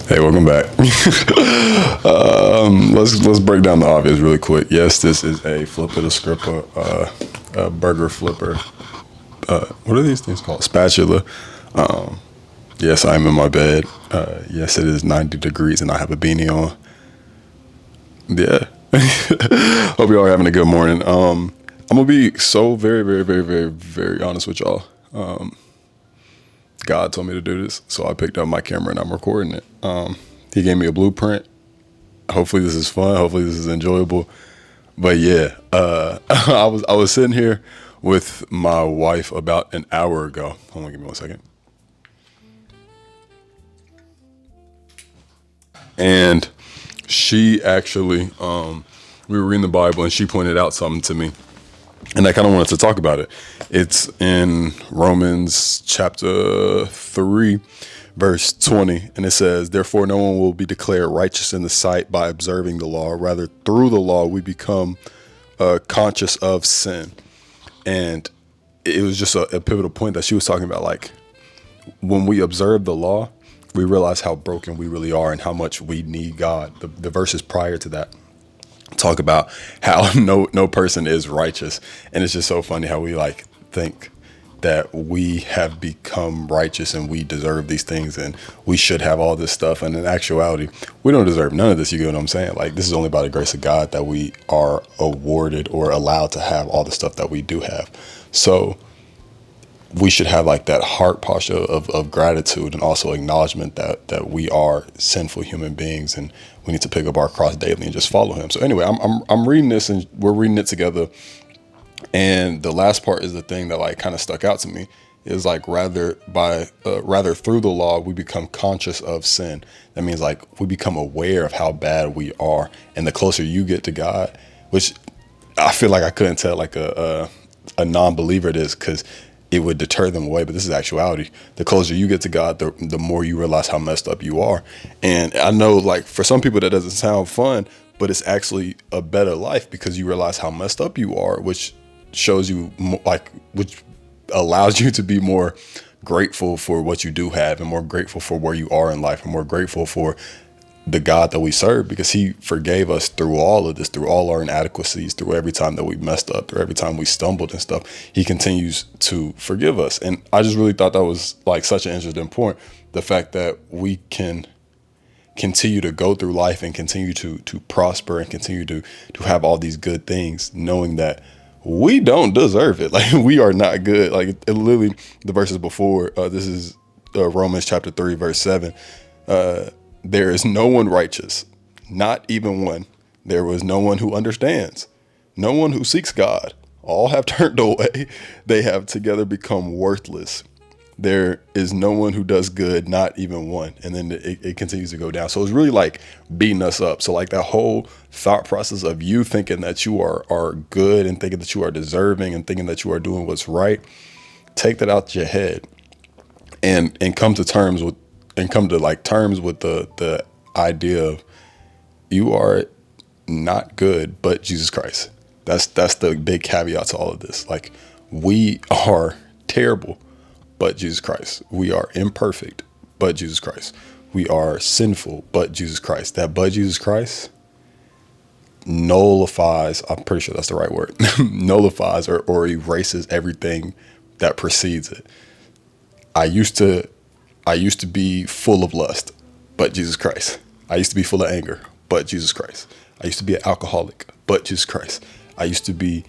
Hey, welcome back. Let's break down the obvious really quick. Yes, this is a flipper the scripper, a burger flipper. What are these things called? Spatula. Yes, I'm in my bed. Yes, it is 90 degrees and I have a beanie on. Yeah. Hope y'all are having a good morning. I'm gonna be so very, very, very, very, very honest with y'all. God told me to do this, so I picked up my camera and I'm recording it. He gave me a blueprint. Hopefully this is fun. Hopefully this is enjoyable. But yeah, I was sitting here with my wife about an hour ago. Hold on, give me 1 second. And she actually, we were reading the Bible and she pointed out something to me. And I kind of wanted to talk about it. It's in Romans chapter 3, verse 20. And it says, therefore, no one will be declared righteous in the sight by observing the law. Rather, through the law, we become conscious of sin. And it was just a pivotal point that she was talking about. Like, when we observe the law, we realize how broken we really are and how much we need God. The verses prior to that talk about how no person is righteous, and it's just so funny how we like think that we have become righteous and we deserve these things and we should have all this stuff, and in actuality we don't deserve none of this. You get what I'm saying? Like, this is only by the grace of God that we are awarded or allowed to have all the stuff that we do have. So we should have like that heart posture of gratitude and also acknowledgement that we are sinful human beings and we need to pick up our cross daily and just follow him. So anyway, I'm reading this and we're reading it together. And the last part is the thing that like kind of stuck out to me is like rather through the law, we become conscious of sin. That means like we become aware of how bad we are. And the closer you get to God, which I feel like I couldn't tell like a non-believer this, because it would deter them away. But this is actuality. The closer you get to God, the more you realize how messed up you are. And I know like for some people that doesn't sound fun, but it's actually a better life because you realize how messed up you are, which shows you which allows you to be more grateful for what you do have and more grateful for where you are in life and more grateful for the God that we serve, because he forgave us through all of this, through all our inadequacies, through every time that we messed up, through every time we stumbled and stuff. He continues to forgive us. And I just really thought that was like such an interesting point. The fact that we can continue to go through life and continue to prosper and continue to have all these good things, knowing that we don't deserve it. Like, we are not good. Like, it literally, the verses before, this is Romans chapter 3, verse 7. There is no one righteous, not even one. There was no one who understands, no one who seeks God. All have turned away. They have together become worthless. There is no one who does good, not even one. And then it continues to go down. So it's really like beating us up. So like that whole thought process of you thinking that you are good and thinking that you are deserving and thinking that you are doing what's right, take that out your head and come to terms with the idea of you are not good, but Jesus Christ. That's the big caveat to all of this. Like, we are terrible, but Jesus Christ. We are imperfect, but Jesus Christ. We are sinful, but Jesus Christ. That but Jesus Christ nullifies, I'm pretty sure that's the right word, nullifies or erases everything that precedes it. I used to be full of lust, but Jesus Christ. I used to be full of anger, but Jesus Christ. I used to be an alcoholic, but Jesus Christ. I used to be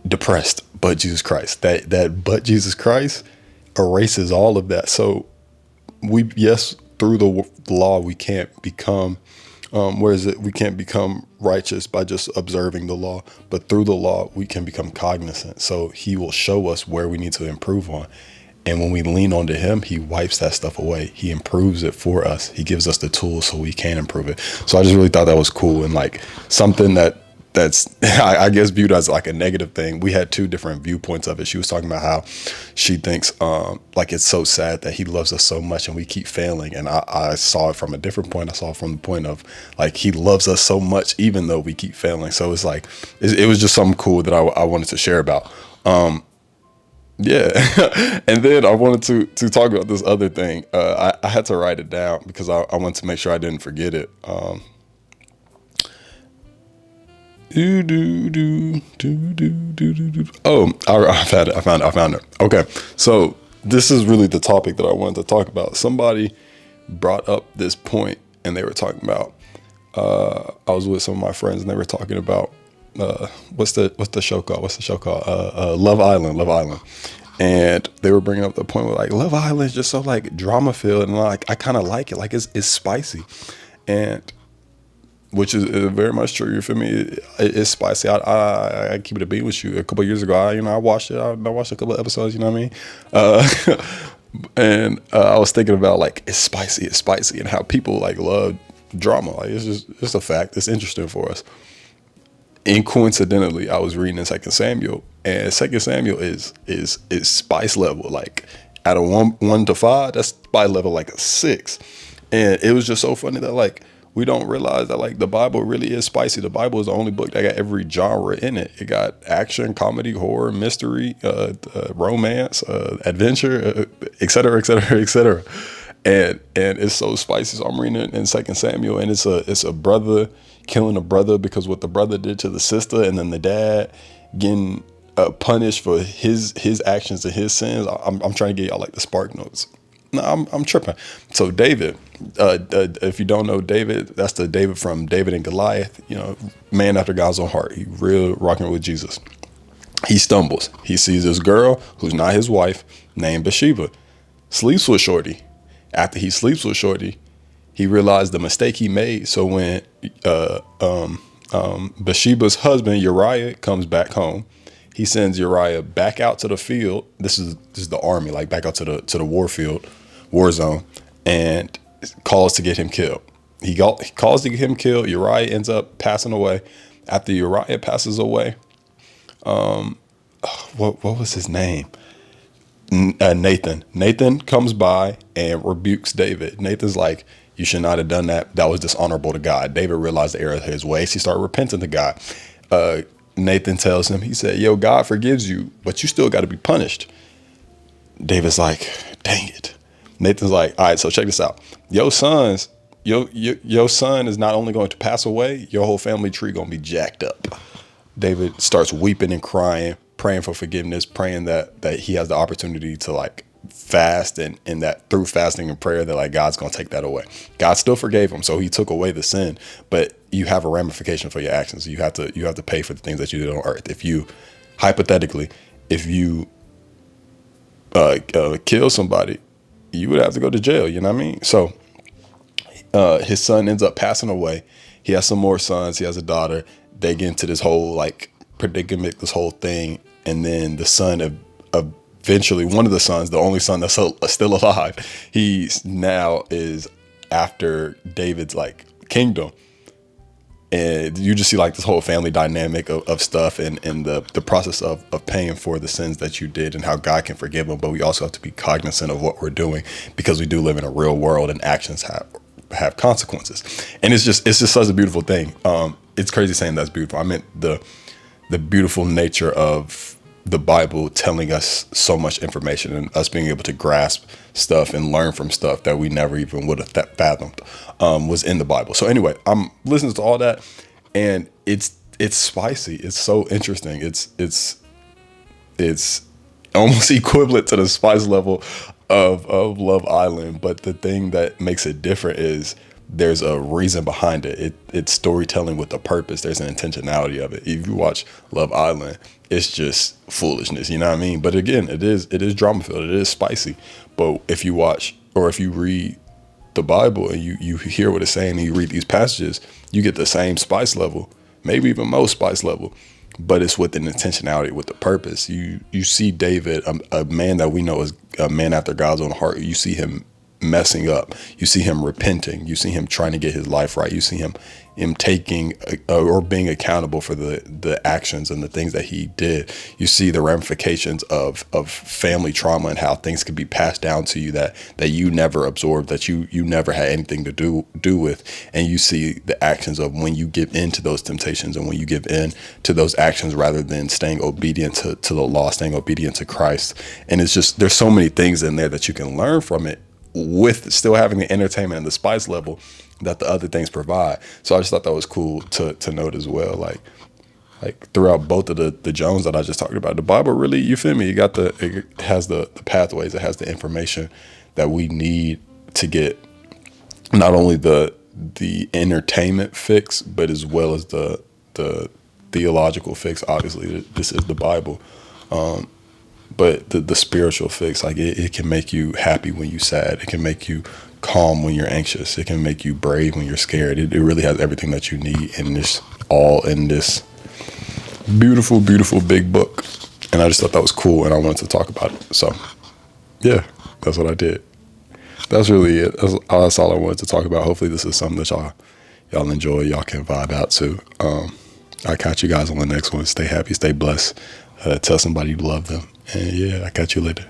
depressed, but Jesus Christ. That but Jesus Christ erases all of that. So through the law, we can't become, we can't become righteous by just observing the law, but through the law, we can become cognizant. So he will show us where we need to improve on. And when we lean onto him, he wipes that stuff away. He improves it for us. He gives us the tools so we can improve it. So I just really thought that was cool. And like something that's I guess viewed as like a negative thing. We had two different viewpoints of it. She was talking about how she thinks like it's so sad that he loves us so much and we keep failing. And I saw it from a different point. I saw it from the point of like, he loves us so much even though we keep failing. So it's like, it was just something cool that I wanted to share about. Yeah. And then I wanted to talk about this other thing. I had to write it down because I wanted to make sure I didn't forget it. Do, do, do, do, do, do, do, do. Oh, I found it. I found it. Okay. So this is really the topic that I wanted to talk about. Somebody brought up this point and they were talking about, I was with some of my friends and they were talking about, what's the show called? What's the show called? Love Island, Love Island. And they were bringing up the point where like Love Island is just so like drama filled and like I kind of like it. Like it's spicy. And which is very much true. You feel me? It's spicy. I keep it a beat with you. A couple of years ago, I watched it. I watched a couple of episodes. You know what I mean? And I was thinking about like it's spicy, and how people like love drama. Like it's a fact. It's interesting for us. And coincidentally, I was reading in Second Samuel, and Second Samuel is spice level like out of one to five. That's spice level like a six, and it was just so funny that like we don't realize that like the Bible really is spicy. The Bible is the only book that got every genre in it. It got action, comedy, horror, mystery, romance, adventure, et cetera, et cetera, et cetera. And it's so spicy. So I'm reading it in Second Samuel, and it's a brother killing a brother because what the brother did to the sister, and then the dad getting punished for his actions and his sins. I'm trying to get y'all like the spark notes. No, I'm tripping. So David, if you don't know David, that's the David from David and Goliath. You know, man after God's own heart. He real rocking with Jesus. He stumbles. He sees this girl who's not his wife named Bathsheba. Sleeps with Shorty. After he sleeps with Shorty, he realized the mistake he made. So when Bathsheba's husband Uriah comes back home, he sends Uriah back out to the field. This is the army, like back out to the war zone, and calls to get him killed. He calls to get him killed. Uriah ends up passing away. After Uriah passes away, what was his name? Nathan. Nathan comes by and rebukes David. Nathan's like, you should not have done that. That was dishonorable to God. David realized the error of his ways. He started repenting to God. Nathan tells him, he said, yo, God forgives you, but you still got to be punished. David's like, dang it. Nathan's like, all right, so check this out. Your son is not only going to pass away, your whole family tree going to be jacked up. David starts weeping and crying, praying for forgiveness, praying that he has the opportunity to like fast and that through fasting and prayer that like God's going to take that away. God still forgave him. So he took away the sin, but you have a ramification for your actions. You have to pay for the things that you did on earth. If you hypothetically, if you kill somebody, you would have to go to jail. You know what I mean? So his son ends up passing away. He has some more sons. He has a daughter. They get into this whole like predicament, this whole thing. And then the son eventually, one of the sons, the only son that's still alive, he now is after David's like kingdom. And you just see like this whole family dynamic of stuff and the process of paying for the sins that you did and how God can forgive them. But we also have to be cognizant of what we're doing because we do live in a real world and actions have consequences. And it's just such a beautiful thing. It's crazy saying that's beautiful. I meant the beautiful nature of the Bible telling us so much information and us being able to grasp stuff and learn from stuff that we never even would have fathomed was in the Bible. So anyway, I'm listening to all that, and it's spicy. It's so interesting. It's almost equivalent to the spice level of Love Island, but the thing that makes it different is there's a reason behind it. It's storytelling with a purpose. There's an intentionality of it. If you watch Love Island, it's just foolishness, you know what I mean? But again, it is drama filled. It is spicy. But if you watch or if you read the Bible and you hear what it's saying and you read these passages, you get the same spice level, maybe even more spice level, but it's with an intentionality, with the purpose. You see David, a man that we know is a man after God's own heart. You see him messing up. You see him repenting. You see him trying to get his life right. You see him taking or being accountable for the actions and the things that he did. You see the ramifications of family trauma and how things could be passed down to you that you never absorbed, that you never had anything to do with. And you see the actions of when you give in to those temptations and when you give in to those actions rather than staying obedient to the law, staying obedient to Christ. And it's just, there's so many things in there that you can learn from it with still having the entertainment and the spice level that the other things provide. So I just thought that was cool to note as well. Like throughout both of the Jones that I just talked about, the Bible really, you feel me? It has the pathways, it has the information that we need to get not only the entertainment fix, but as well as the theological fix. Obviously, this is the Bible. But the spiritual fix, like it can make you happy when you're sad. It can make you calm when you're anxious. It can make you brave when you're scared. It really has everything that you need in this beautiful, beautiful big book. And I just thought that was cool, and I wanted to talk about it. So yeah, that's what I did. That's really it. That's all I wanted to talk about. Hopefully this is something that y'all enjoy, y'all can vibe out to. I'll catch you guys on the next one. Stay happy, stay blessed. Tell somebody you love them. And yeah, I'll catch you later.